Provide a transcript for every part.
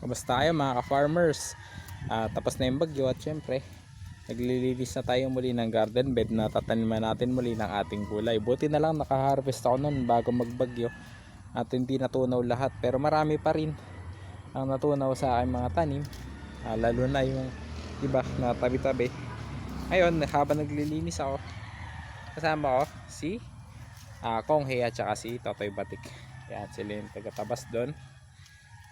Kumusta kayo mga ka-farmers? Tapos na yung bagyo at syempre naglilinis na tayo muli ng garden bed na tataniman natin muli ng ating gulay. Buti na lang nakaharvest ako noon bago magbagyo at hindi natunaw lahat, pero marami pa rin ang natunaw sa aking mga tanim, lalo na yung iba na tabi-tabi. Ngayon habang naglilinis ako, kasama ko si Kong Hea at saka si Totoy Batik. Yan sila yung taga-tabas doon.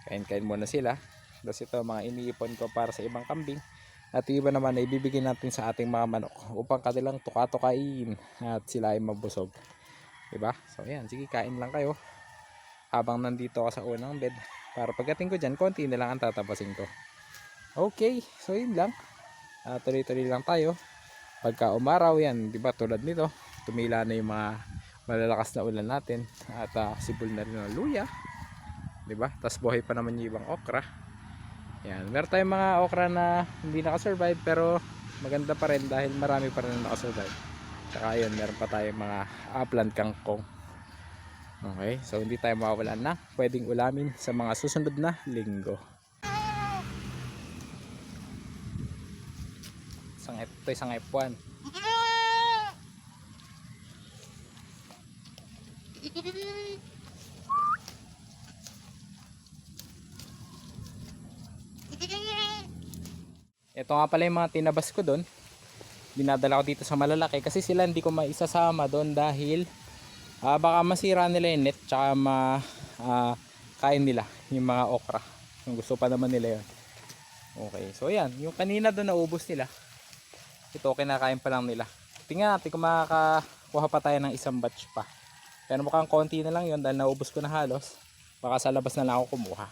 Kain-kain muna sila. Tapos ito mga iniipon ko para sa ibang kambing. At yung iba naman ay ibibigay natin sa ating mga manok upang kanilang tuka-tukain at sila ay mabusog. Diba? So ayan, sige kain lang kayo habang nandito ka sa unang bed. Para pagdating ko dyan, konti na lang ang tatapasin ko. Okay, so yun lang. Tuloy-tuloy lang tayo. Pagka umaraw yan, diba tulad nito, tumila na yung mga malalakas na ulan natin. At sibol na rin ang luya. Diba? Tapos buhay pa naman yung ibang okra. Yan, meron tayong mga okra na hindi nakasurvive pero maganda pa rin dahil marami pa rin nakasurvive. Tsaka yun, meron pa tayong mga upland kangkong. Okay, so hindi tayo mawawalan na pwedeng ulamin sa mga susunod na linggo. Isang F1. Ito nga pala yung mga tinabas ko doon. Dinadala ko dito sa malalaki kasi sila hindi ko maisasama doon dahil baka masira nila yung net tsaka kain nila yung mga okra. Yung gusto pa naman nila yun. Okay, so yan, yung kanina doon naubos nila. Ito kinakain pa lang nila. Tingnan natin kung makakakuha pa tayo ng isang batch pa. Pero mukhang konti na lang yun dahil naubos ko na halos. Baka sa labas na lang ako kumuha.